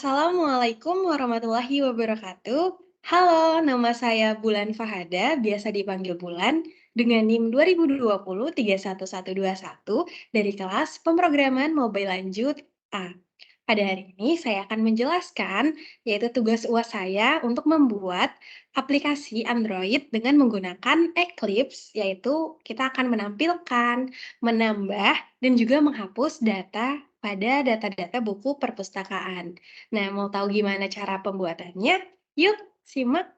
Assalamualaikum warahmatullahi wabarakatuh. Halo, nama saya Bulan Fahada, biasa dipanggil Bulan, dengan NIM 2020 31121 dari kelas Pemrograman Mobile Lanjut A. Pada hari ini saya akan menjelaskan, yaitu tugas UAS saya untuk membuat aplikasi Android dengan menggunakan Eclipse, yaitu kita akan menampilkan, menambah, dan juga menghapus data pada data-data buku perpustakaan. Nah, mau tahu gimana cara pembuatannya? Yuk, simak.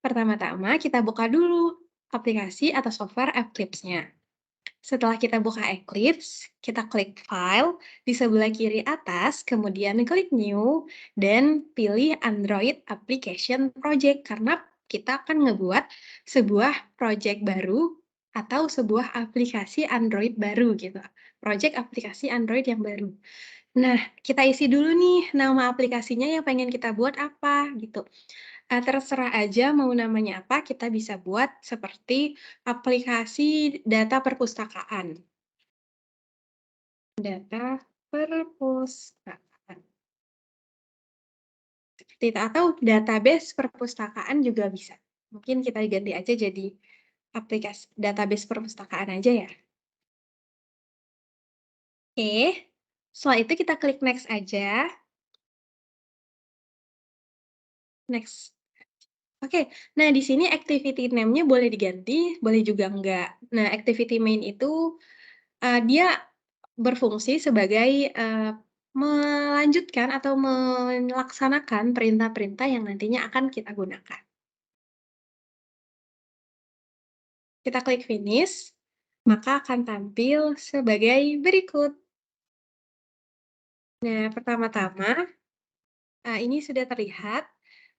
Pertama-tama kita buka dulu aplikasi atau software Eclipse-nya. Setelah kita buka Eclipse, kita klik File di sebelah kiri atas, kemudian klik New, dan pilih Android Application Project, karena kita akan ngebuat sebuah project baru atau sebuah aplikasi Android baru gitu. Project aplikasi Android yang baru. Nah, kita isi dulu nih nama aplikasinya yang pengen kita buat apa gitu. Terserah aja mau namanya apa, kita bisa buat seperti aplikasi data perpustakaan. Data perpustakaan. Seperti itu, atau database perpustakaan juga bisa. Mungkin kita ganti aja jadi aplikasi database perpustakaan aja ya. Oke, setelah itu kita klik next aja. Next. Oke, nah di sini activity name-nya boleh diganti, boleh juga enggak. Nah, activity main itu, dia berfungsi sebagai, melanjutkan atau melaksanakan perintah-perintah yang nantinya akan kita gunakan. Kita klik finish, maka akan tampil sebagai berikut. Nah, pertama-tama, ini sudah terlihat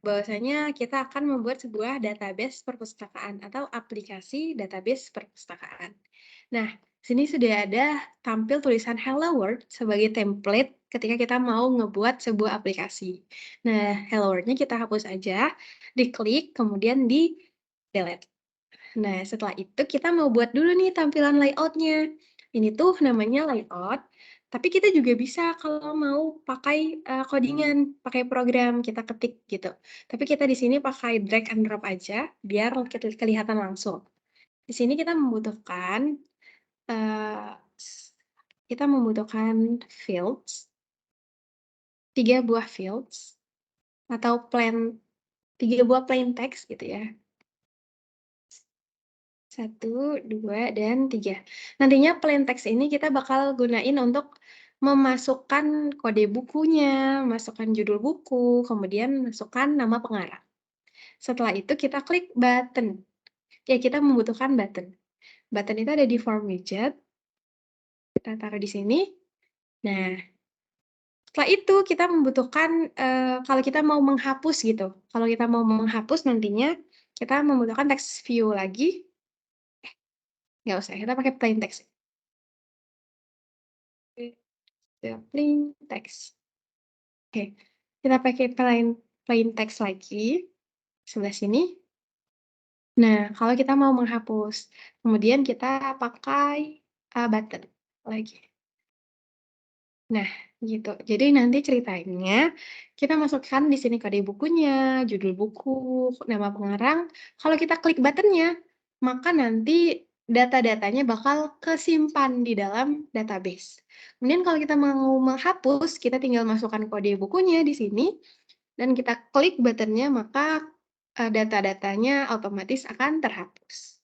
bahwasanya kita akan membuat sebuah database perpustakaan atau aplikasi database perpustakaan. Nah, sini sudah ada tampil tulisan Hello World sebagai template ketika kita mau ngebuat sebuah aplikasi. Nah, Hello World-nya kita hapus aja, diklik, kemudian di-delete. Nah, setelah itu kita mau buat dulu nih tampilan layout-nya. Ini tuh namanya layout, tapi kita juga bisa kalau mau pakai, codingan, pakai program, kita ketik gitu. Tapi kita di sini pakai drag and drop aja, biar kelihatan langsung. Di sini kita membutuhkan, eee, kita membutuhkan fields, 3 buah fields, atau 3 buah plain text gitu ya. 1, 2, dan 3. Nantinya plain text ini kita bakal gunain untuk memasukkan kode bukunya, masukkan judul buku, kemudian masukkan nama pengarang. Setelah itu kita klik button. Ya, kita membutuhkan button. Button itu ada di form widget, kita taruh di sini. Nah, setelah itu kita membutuhkan, kalau kita mau menghapus gitu, kalau kita mau menghapus nantinya kita membutuhkan text view lagi, nggak usah, kita pakai plain text. Plain text. Oke, kita pakai plain text lagi, sebelah sini. Nah, kalau kita mau menghapus, kemudian kita pakai, button lagi. Nah, gitu. Jadi nanti ceritanya, kita masukkan di sini kode bukunya, judul buku, nama pengarang. Kalau kita klik button-nya, maka nanti data-datanya bakal kesimpan di dalam database. Kemudian kalau kita mau menghapus, kita tinggal masukkan kode bukunya di sini, dan kita klik button-nya, maka, data-datanya otomatis akan terhapus.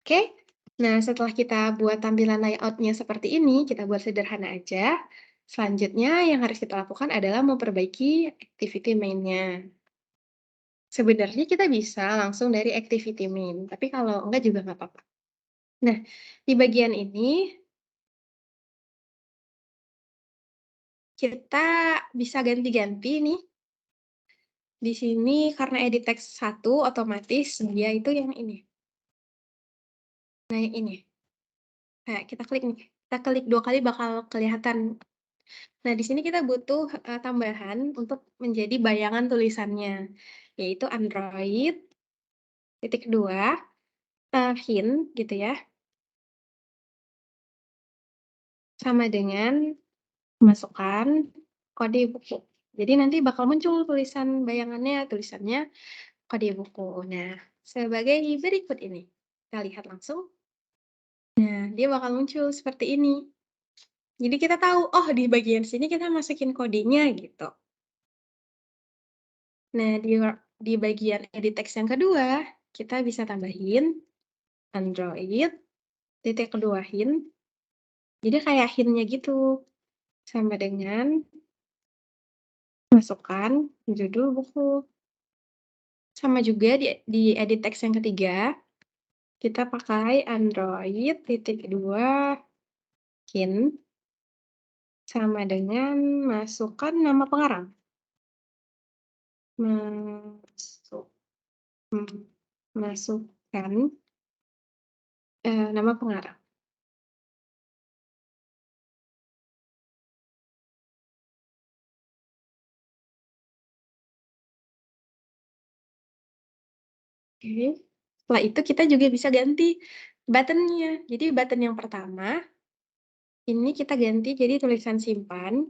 Oke? Nah, setelah kita buat tampilan layout-nya seperti ini, kita buat sederhana aja. Selanjutnya yang harus kita lakukan adalah memperbaiki activity main-nya. Sebenarnya kita bisa langsung dari activity main, tapi kalau enggak juga nggak apa-apa. Nah, di bagian ini kita bisa ganti-ganti nih. Di sini karena edit text 1 otomatis dia itu yang ini. Nah, yang ini. Nah, kita klik nih. Kita klik 2 kali bakal kelihatan. Nah, di sini kita butuh, tambahan untuk menjadi bayangan tulisannya, yaitu Android, titik 2, hint gitu ya, sama dengan masukkan kode buku. Jadi nanti bakal muncul tulisan bayangannya, tulisannya kode buku. Nah, sebagai berikut ini. Kita lihat langsung. Nah, dia bakal muncul seperti ini. Jadi kita tahu, oh di bagian sini kita masukin kodenya gitu. Nah, di bagian edit text yang kedua, kita bisa tambahin Android, titik kedua hint. Jadi kayak hint-nya gitu. Sama dengan masukkan judul buku. Sama juga di edit text yang ketiga, kita pakai Android titik dua hint sama dengan masukkan nama pengarang. Masuk, mmm, masukkan, nama pengarang. Oke. Setelah itu kita juga bisa ganti button-nya. Jadi button yang pertama, ini kita ganti jadi tulisan simpan,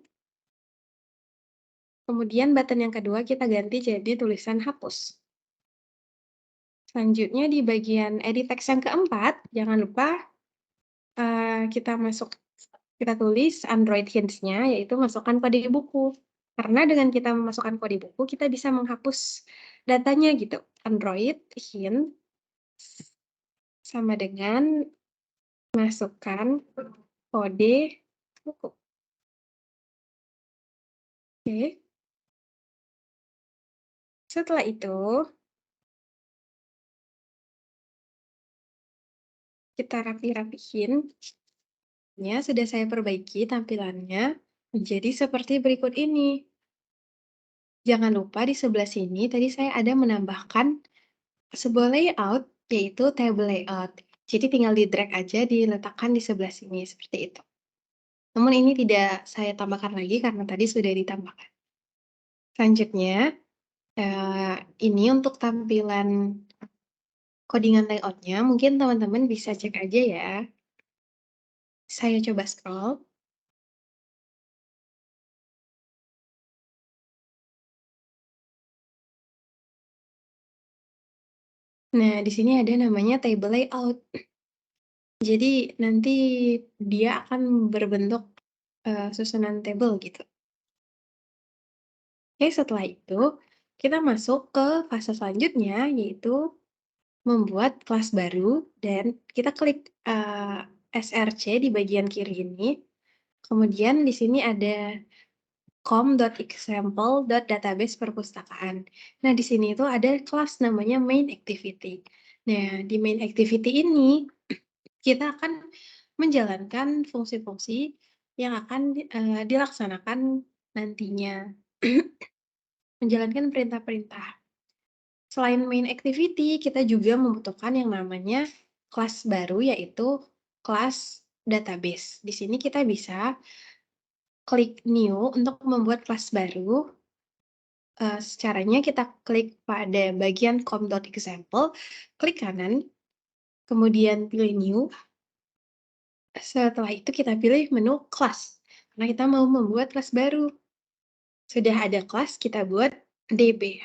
kemudian button yang kedua kita ganti jadi tulisan hapus. Selanjutnya di bagian edit text yang keempat, jangan lupa, kita tulis Android hints-nya, yaitu masukkan kode buku. Karena dengan kita memasukkan kode buku, kita bisa menghapus datanya gitu. Android hint sama dengan masukkan kode buku. Oke. Setelah itu, kita rapi-rapihin. Ya, sudah saya perbaiki tampilannya menjadi seperti berikut ini. Jangan lupa di sebelah sini tadi saya ada menambahkan sebuah layout, yaitu table layout. Jadi tinggal di-drag aja, diletakkan di sebelah sini, seperti itu. Namun ini tidak saya tambahkan lagi karena tadi sudah ditambahkan. Selanjutnya, ini untuk tampilan codingan layout-nya, mungkin teman-teman bisa cek aja ya. Saya coba scroll. Nah, di sini ada namanya table layout. Jadi nanti dia akan berbentuk, susunan table gitu. Oke, setelah itu kita masuk ke fase selanjutnya, yaitu membuat kelas baru dan kita klik, SRC di bagian kiri ini, kemudian di sini ada com.example.database perpustakaan. Nah, di sini itu ada kelas namanya main activity. Nah, di main activity ini kita akan menjalankan fungsi-fungsi yang akan dilaksanakan nantinya. Menjalankan perintah-perintah. Selain main activity, kita juga membutuhkan yang namanya kelas baru, yaitu kelas database. Di sini kita bisa klik new untuk membuat kelas baru. Caranya kita klik pada bagian com.example, klik kanan, kemudian pilih new. Setelah itu kita pilih menu kelas, karena kita mau membuat kelas baru. Sudah ada kelas, kita buat DB.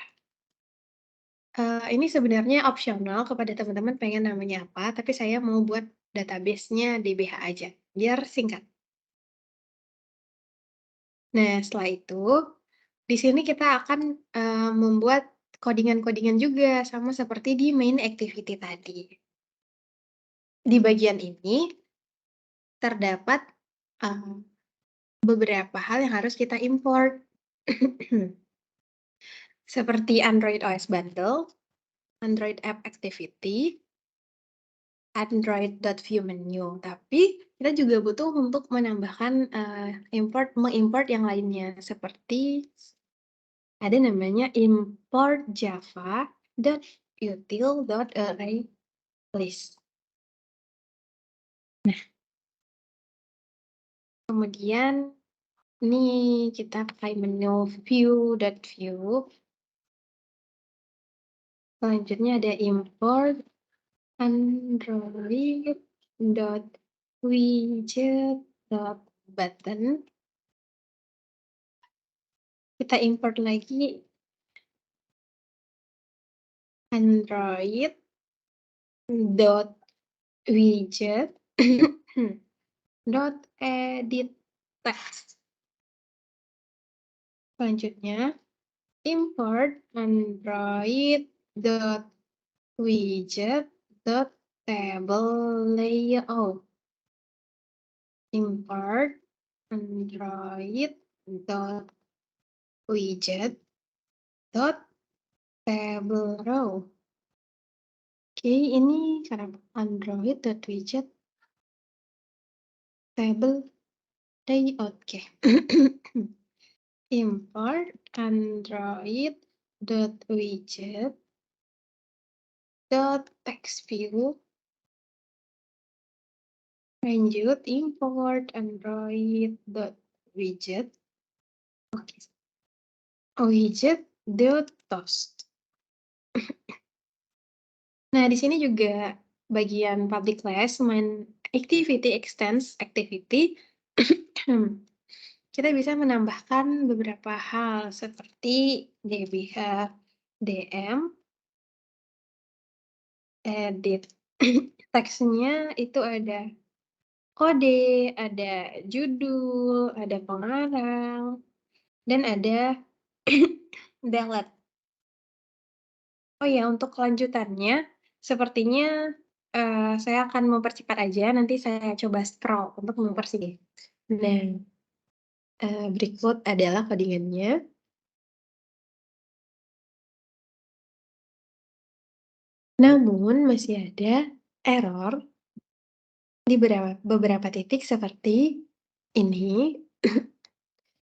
Ini sebenarnya opsional kepada teman-teman pengen namanya apa, tapi saya mau buat database-nya DBH aja, biar singkat. Nah, setelah itu, di sini kita akan, membuat codingan-codingan juga, sama seperti di main activity tadi. Di bagian ini, terdapat, eee, beberapa hal yang harus kita import. Seperti Android OS Bundle, Android App Activity, Android.view menu, tapi kita juga butuh untuk menambahkan, mengimport yang lainnya, seperti ada namanya import java.util.arraylist. Nah, kemudian ini kita pakai menu view.view. Selanjutnya ada import android.widget.button. Kita import lagi Android dot widget dot edit text. Selanjutnya, import Android dot widget dot table layout. Import Android dot widget dot table row. Oke, ini karena Android dot widget table layout. Oke. Import Android dot widget dot text view. Lanjut import Android dot widget. Oke. Widget dot toast. Nah, di sini juga bagian public class main activity extends activity. Kita bisa menambahkan beberapa hal seperti dbh dm edit. Teksnya itu ada kode, ada judul, ada pengarang, dan ada delete. Oh ya, untuk kelanjutannya sepertinya, saya akan mempercepat aja, nanti saya coba scroll untuk mempersingkat. Nah, berikut adalah codingan-nya. Namun masih ada error di beberapa titik seperti ini,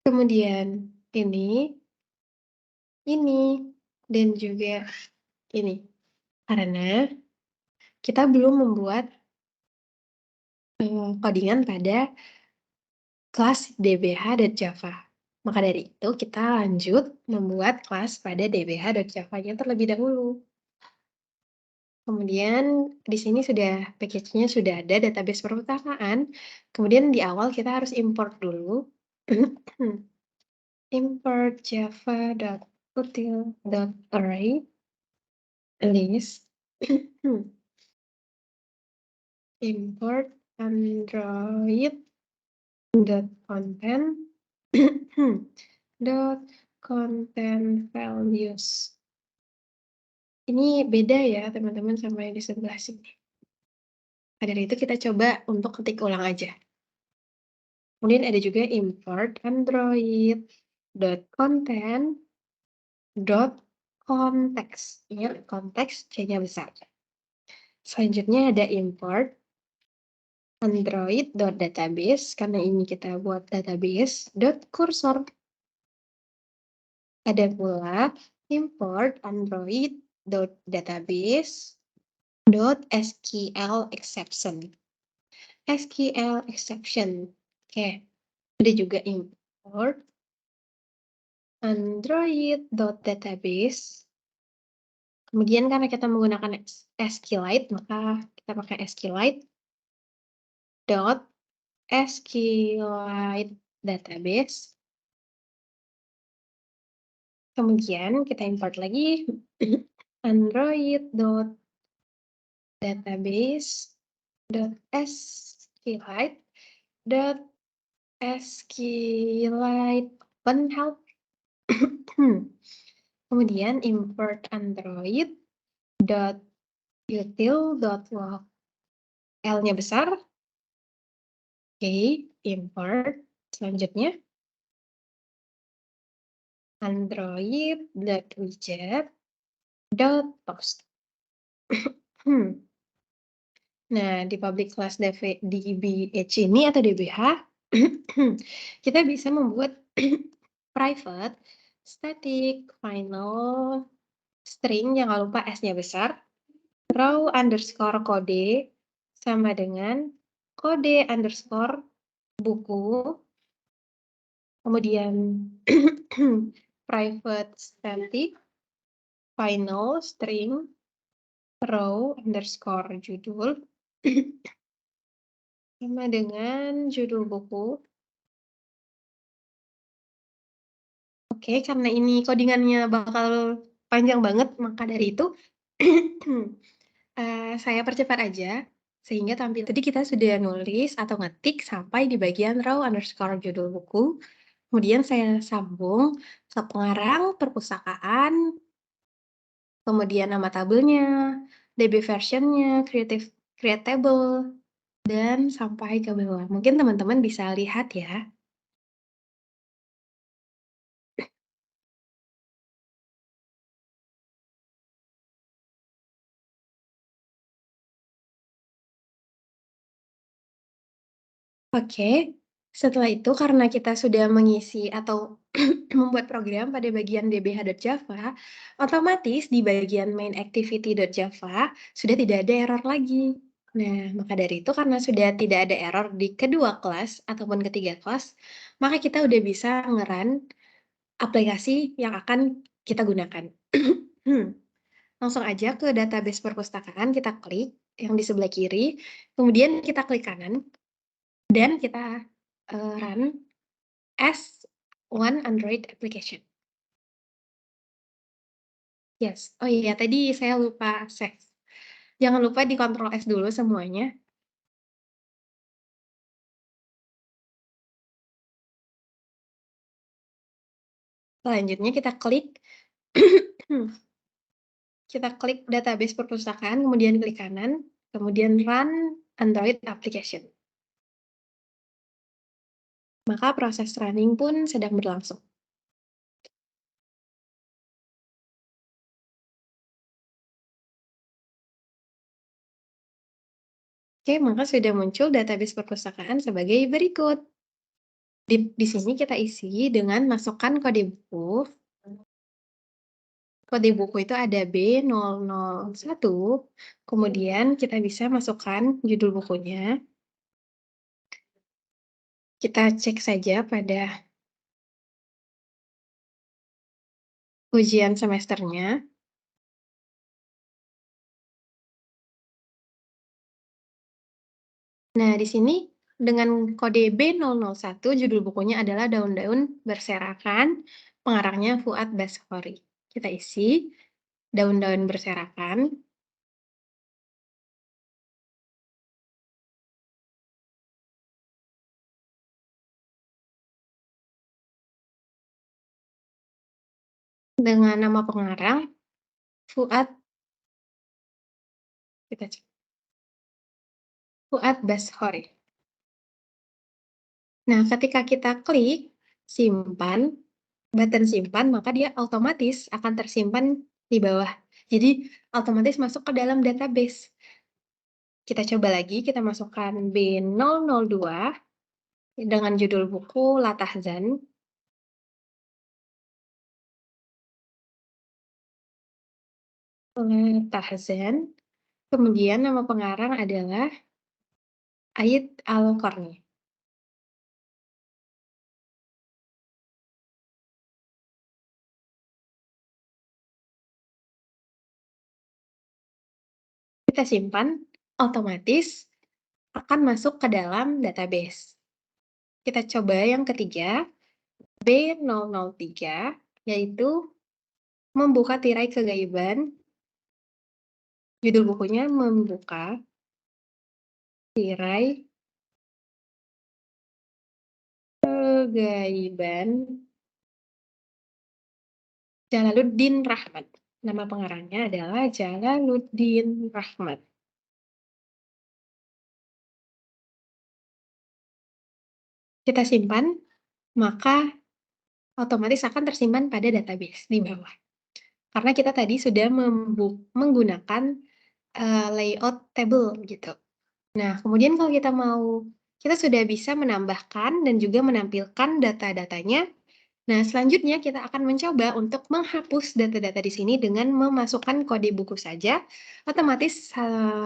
kemudian ini, dan juga ini. Karena kita belum membuat, codingan pada kelas dbh.java. Maka dari itu kita lanjut membuat kelas pada dbh.java-nya terlebih dahulu. Kemudian di sini package-nya sudah ada database perpustakaan. Kemudian di awal kita harus import dulu. Import java.util.array list. Import android.content dot content values. Ini beda ya teman-teman sama yang di sebelah sini. Nah, dari itu kita coba untuk ketik ulang aja. Kemudian ada juga import android.content.context. Ingat konteks C-nya besar. Selanjutnya ada import android.database, karena ini kita buat database, .cursor. Ada pula import android.database.sql exception. SQL exception. Oke, ada juga import android.database. Kemudian karena kita menggunakan SQLite, maka kita pakai SQLite database. Kemudian kita import lagi android.database.sqlite open help. Kemudian import android.util.log. L-nya besar. Oke, import. Selanjutnya android.widget.post. Nah, di public class dbh ini atau dbh, kita bisa membuat private static final string, jangan lupa S-nya besar, row underscore kode sama dengan kode underscore buku, kemudian private static final string row underscore judul sama dengan judul buku. Oke, karena ini codingannya bakal panjang banget, maka dari itu, saya percepat aja, sehingga tadi kita sudah nulis atau ngetik sampai di bagian raw underscore judul buku, kemudian saya sambung ke pengarang, perpustakaan, kemudian nama tabelnya, DB version-nya, creatable, dan sampai ke bawah. Mungkin teman-teman bisa lihat ya. Oke, setelah itu karena kita sudah mengisi atau membuat program pada bagian dbh.java, otomatis di bagian main activity.java sudah tidak ada error lagi. Nah, maka dari itu karena sudah tidak ada error di kedua kelas ataupun ketiga kelas, maka kita udah bisa nge-run aplikasi yang akan kita gunakan. Langsung aja ke database perpustakaan, kita klik yang di sebelah kiri, kemudian kita klik kanan, dan kita run as one Android application. Yes. Oh iya, tadi saya lupa save. Jangan lupa di Ctrl S dulu semuanya. Selanjutnya kita klik database perpustakaan, kemudian klik kanan, kemudian run Android application. Maka proses running pun sedang berlangsung. Oke, maka sudah muncul database perpustakaan sebagai berikut. Di sini kita isi dengan masukkan kode buku. Kode buku itu ada B001, kemudian kita bisa masukkan judul bukunya. Kita cek saja pada ujian semesternya. Nah, di sini dengan kode B001, judul bukunya adalah Daun-Daun Berserakan, pengarangnya Fuad Bashori. Kita isi Daun-Daun Berserakan. Dengan nama pengarang, Fuad, kita cek, Fuad Bashori. Nah, ketika kita klik simpan, button simpan, maka dia otomatis akan tersimpan di bawah. Jadi, otomatis masuk ke dalam database. Kita coba lagi, kita masukkan B002 dengan judul buku Latahzan. Latahzan. Kemudian nama pengarang adalah Ait Al-Qarni. Kita simpan, otomatis akan masuk ke dalam database. Kita coba yang ketiga, B003, yaitu Membuka Tirai Kegaiban. Judul bukunya Membuka Tirai Kegaiban Jalaluddin Rahmat. Nama pengarangnya adalah Jalaluddin Rahmat. Kita simpan, maka otomatis akan tersimpan pada database di bawah. Karena kita tadi sudah menggunakan layout table gitu. Nah, kemudian kalau kita sudah bisa menambahkan dan juga menampilkan data-datanya. Nah, selanjutnya kita akan mencoba untuk menghapus data-data di sini dengan memasukkan kode buku saja, otomatis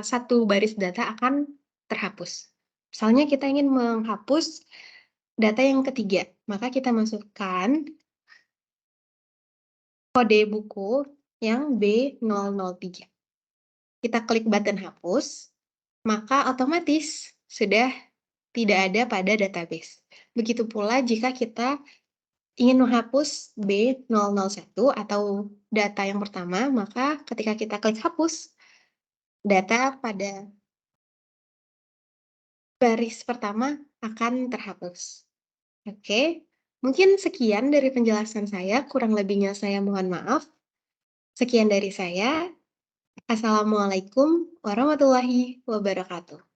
satu baris data akan terhapus. Misalnya kita ingin menghapus data yang ketiga, maka kita masukkan kode buku yang B003. Kita klik button hapus, maka otomatis sudah tidak ada pada database. Begitu pula jika kita ingin menghapus B001 atau data yang pertama, maka ketika kita klik hapus, data pada baris pertama akan terhapus. Oke, mungkin sekian dari penjelasan saya, kurang lebihnya saya mohon maaf. Sekian dari saya. Assalamualaikum warahmatullahi wabarakatuh.